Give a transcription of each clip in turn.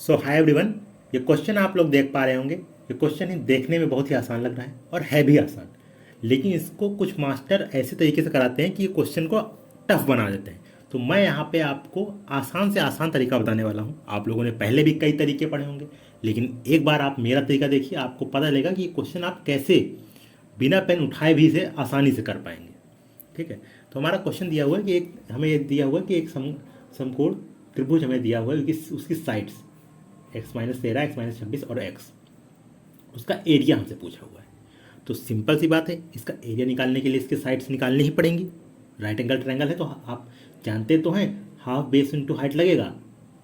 सो hi everyone. ये question आप लोग देख पा रहे होंगे। ये क्वेश्चन ही देखने में बहुत ही आसान लग रहा है और है भी आसान, लेकिन इसको कुछ मास्टर ऐसे तरीके से कराते हैं कि ये क्वेश्चन को टफ बना देते हैं। तो मैं यहाँ पे आपको आसान से आसान तरीका बताने वाला हूँ। आप लोगों ने पहले भी कई तरीके पढ़े होंगे, लेकिन एक बार आप मेरा तरीका देखिए, आपको पता चलेगा कि ये क्वेश्चन आप कैसे बिना पेन उठाए भी इसे आसानी से कर पाएंगे। ठीक है, तो हमारा क्वेश्चन दिया हुआ है कि एक हमें ये दिया हुआ है कि एक समकोण त्रिभुज हमें दिया हुआ है कि उसकी साइड्स x-13, x-26 और x, उसका एरिया हमसे पूछा हुआ है। तो सिंपल सी बात है, इसका एरिया निकालने के लिए इसके साइड्स निकालनी ही पड़ेंगी। राइट एंगल ट्रायंगल है तो आप जानते तो हैं हाफ बेस इंटू हाइट लगेगा,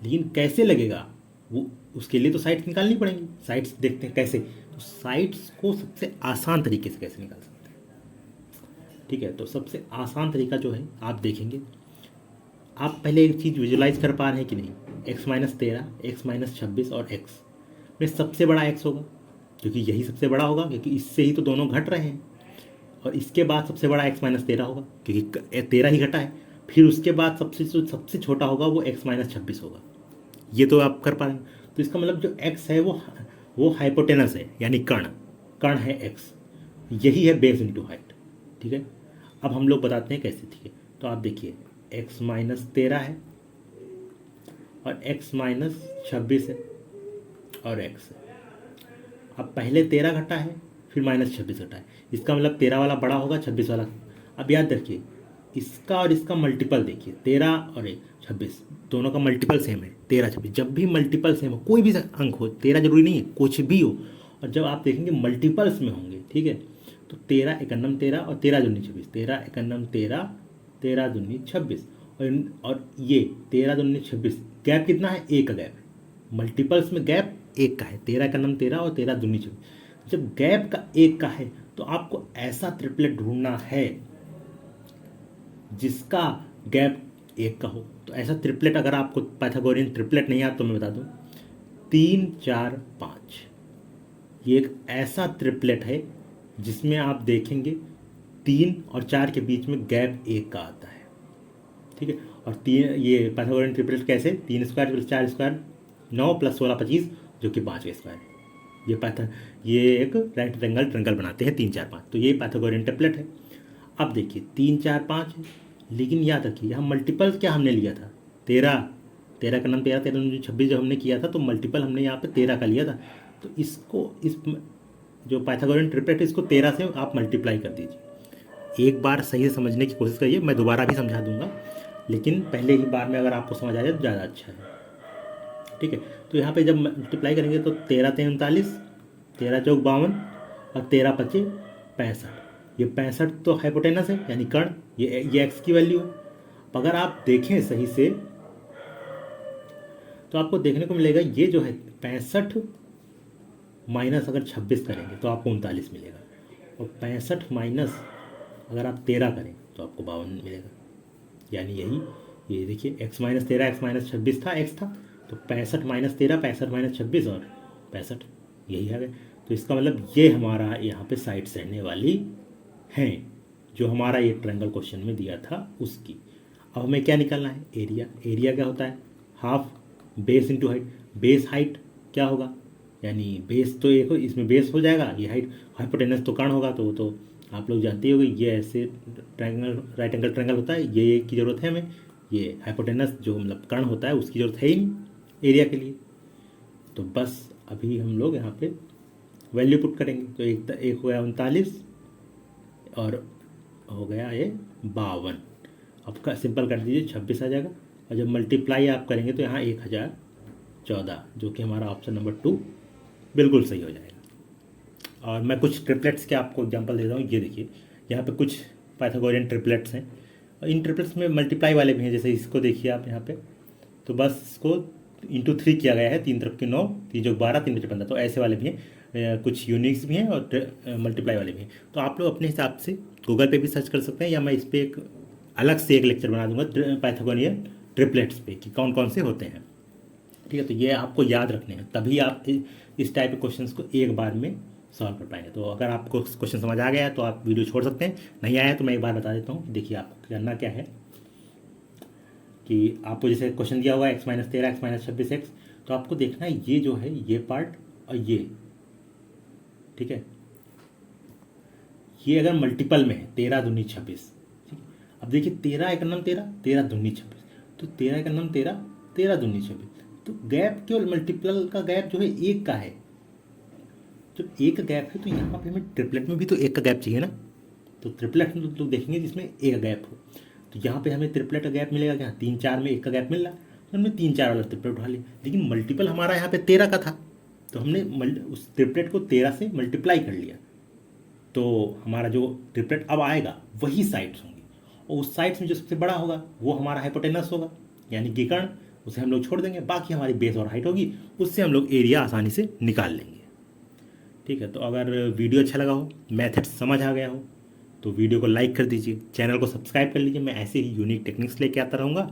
लेकिन कैसे लगेगा वो उसके लिए तो साइड्स निकालनी पड़ेंगी। साइड्स देखते हैं कैसे, तो साइड्स को सबसे आसान तरीके से कैसे निकाल सकते हैं। ठीक है, तो सबसे आसान तरीका जो है आप देखेंगे, आप पहले एक चीज़ विजुलाइज कर पा रहे हैं कि नहीं, x-13, x-26 और x में सबसे बड़ा x होगा, क्योंकि यही सबसे बड़ा होगा, क्योंकि इससे ही तो दोनों घट रहे हैं। और इसके बाद सबसे बड़ा x-13 होगा, क्योंकि 13 ही घटा है। फिर उसके बाद सबसे छोटा होगा वो x-26 होगा। ये तो आप कर पा रहे हैं। तो इसका मतलब जो x है वो हाइपोटेनस है, यानी कर्ण है x, यही है बेस इंटू हाइट। ठीक है, अब हम लोग बताते हैं कैसे। ठीक है, तो आप देखिए x-13 है और x-26 है और x है। अब पहले 13 घटा है, फिर -26 घटा है, इसका मतलब 13 वाला बड़ा होगा, 26 वाला। अब याद रखिए, इसका और इसका मल्टीपल देखिए, 13 और 26 दोनों का मल्टीपल सेम है, 13-26। जब भी मल्टीपल सेम हो, कोई भी अंक हो, 13 जरूरी नहीं है, कुछ भी हो, और जब आप देखेंगे मल्टीपल्स में होंगे, ठीक है, तो 13 एकन्नम 13 और 13 दूनी 26, 13 एकन्नम 13, 13 दूनी 26, और ये 13 दूनी 26, गैप कितना है? एक का गैप है। मल्टीपल्स में गैप एक का है, 13 का नम 13 और 13 दूनी 26। जब गैप का एक का है तो आपको ऐसा ट्रिपलेट ढूंढना है जिसका गैप एक का हो। तो ऐसा ट्रिपलेट, अगर आपको पाइथागोरियन ट्रिपलेट नहीं आता तो मैं बता दूं, 3 4 5, ये एक ऐसा ट्रिपलेट है जिसमें आप देखेंगे 3 और 4 के बीच में गैप एक का आता है। ठीक है, और तीन, ये पाइथागोरियन ट्रिपलेट कैसे? 3 स्क्वायर प्लस 4 स्क्वायर 9 प्लस 16 25, जो कि 5 का स्क्वायर है। ये एक राइट एंगल ट्रायंगल बनाते हैं 3 4 5। तो ये पाइथागोरियन ट्रिपलेट है। अब देखिए 3 4 5 है, लेकिन याद रखिए यहाँ मल्टीपल क्या हमने लिया था? 13 का नाम 13, 13 26 जब हमने किया था तो मल्टीपल हमने यहाँ पे 13 का लिया था। तो इसको, इस जो पाइथागोरियन ट्रिपलेट है, इसको 13 से आप मल्टीप्लाई कर दीजिए। एक बार सही से समझने की कोशिश करिए, मैं दोबारा भी समझा दूंगा, लेकिन पहले ही बार में अगर आपको समझ आ जाए तो ज़्यादा अच्छा है। ठीक है, तो यहाँ पे जब मल्टीप्लाई करेंगे तो 13 3 39, 13 चौक 52 और 13 25 65। ये 65 तो हाइपोटेनस है, यानी कर्ण, ये एक्स की वैल्यू है। अगर आप देखें सही से तो आपको देखने को मिलेगा ये जो है 65 माइनस अगर 26 करेंगे तो आपको 39 मिलेगा, और 65 माइनस अगर आप 13 करें तो आपको 52 मिलेगा। यानी यही, ये देखिए x-13 x-26 था, x था, तो 65 माइनस 13, 65 माइनस 26 और 65, यही है। तो इसका मतलब ये हमारा यहाँ पे साइड्स रहने वाली हैं, जो हमारा ये ट्रायंगल क्वेश्चन में दिया था उसकी। अब हमें क्या निकालना है? एरिया। एरिया क्या होता है? Half base into height. Base height क्या होगा? यानी बेस तो एक हो, इसमें बेस हो जाएगा, ये हाइट, हाइपोटेनस तो कर्ण होगा, तो आप लोग जानते होंगे ये ऐसे ट्रायंगल, राइट एंगल ट्रायंगल होता है, ये की ज़रूरत है हमें। ये हाइपोटेनस जो मतलब कर्ण होता है उसकी ज़रूरत है ही नहीं एरिया के लिए। तो बस अभी हम लोग यहाँ पे वैल्यू पुट करेंगे। तो एक हो गया 39 और हो गया ये 52। अब का सिंपल कर दीजिए, 26 आ जाएगा, और जब मल्टीप्लाई आप करेंगे तो यहाँ 1014, जो कि हमारा ऑप्शन नंबर 2 बिल्कुल सही हो जाएगा। और मैं कुछ ट्रिपलेट्स के आपको एग्जांपल दे रहा हूँ। ये देखिए यहाँ पे कुछ पाइथागोरियन ट्रिपलेट्स हैं, और इन ट्रिपलेट्स में मल्टीप्लाई वाले भी हैं। जैसे इसको देखिए आप यहाँ पे, तो बस इसको इंटू 3 किया गया है, 3 तरफ के 9, 3 जो 12, 3 15। तो ऐसे वाले भी हैं, कुछ यूनिक्स भी हैं और मल्टीप्लाई वाले भी हैं। तो आप लोग अपने हिसाब से गूगल पे भी सर्च कर सकते हैं, या मैं इस पर एक अलग से एक लेक्चर बना दूंगा पाइथागोरियन ट्रिपलेट्स पे कि कौन कौन से होते हैं। ठीक है, तो ये आपको याद रखने हैं, तभी आप इस टाइप के क्वेश्चंस को एक बार में सॉल्व कर पाएंगे। तो अगर आपको क्वेश्चन समझ आ गया है तो आप वीडियो छोड़ सकते हैं, नहीं आया तो मैं एक बार बता देता हूँ। देखिए आपको करना क्या है कि आपको जैसे क्वेश्चन दिया हुआ है x-13 x-26 x, तो आपको देखना है ये जो है ये पार्ट और ये, ठीक है, ये अगर मल्टीपल में है 13×2 = 26, ठीक है। अब देखिए 13×1 = 13, 13×2 = 26, तो 13×1 = 13, 13×2 = 26। तो गैप केवल मल्टीपल का गैप जो है एक का है। जब एक गैप है तो यहाँ पे हमें ट्रिपलेट में भी तो एक का गैप चाहिए ना। तो ट्रिपलेट में तो देखेंगे जिसमें एक गैप हो, तो यहाँ पे हमें ट्रिपलेट का गैप मिलेगा क्या, 3 4 में एक का गैप मिल रहा है, तो हमने 3 4 वाला ट्रिपलेट उठा लिया। लेकिन मल्टीपल हमारा यहाँ पे 13 का था, तो हमने उस ट्रिपलेट को 13 से मल्टीप्लाई कर लिया। तो हमारा जो ट्रिपलेट अब आएगा वही साइड्स होंगी, और उस साइड्स में जो सबसे बड़ा होगा वो हमारा हाइपोटेनस होगा, यानी कि कर्ण, उसे हम लोग छोड़ देंगे, बाकी हमारी बेस और हाइट होगी, उससे हम लोग एरिया आसानी से निकाल लेंगे। ठीक है, तो अगर वीडियो अच्छा लगा हो, मेथड समझ आ गया हो, तो वीडियो को लाइक कर दीजिए, चैनल को सब्सक्राइब कर लीजिए। मैं ऐसे ही यूनिक टेक्निक्स लेके आता रहूँगा।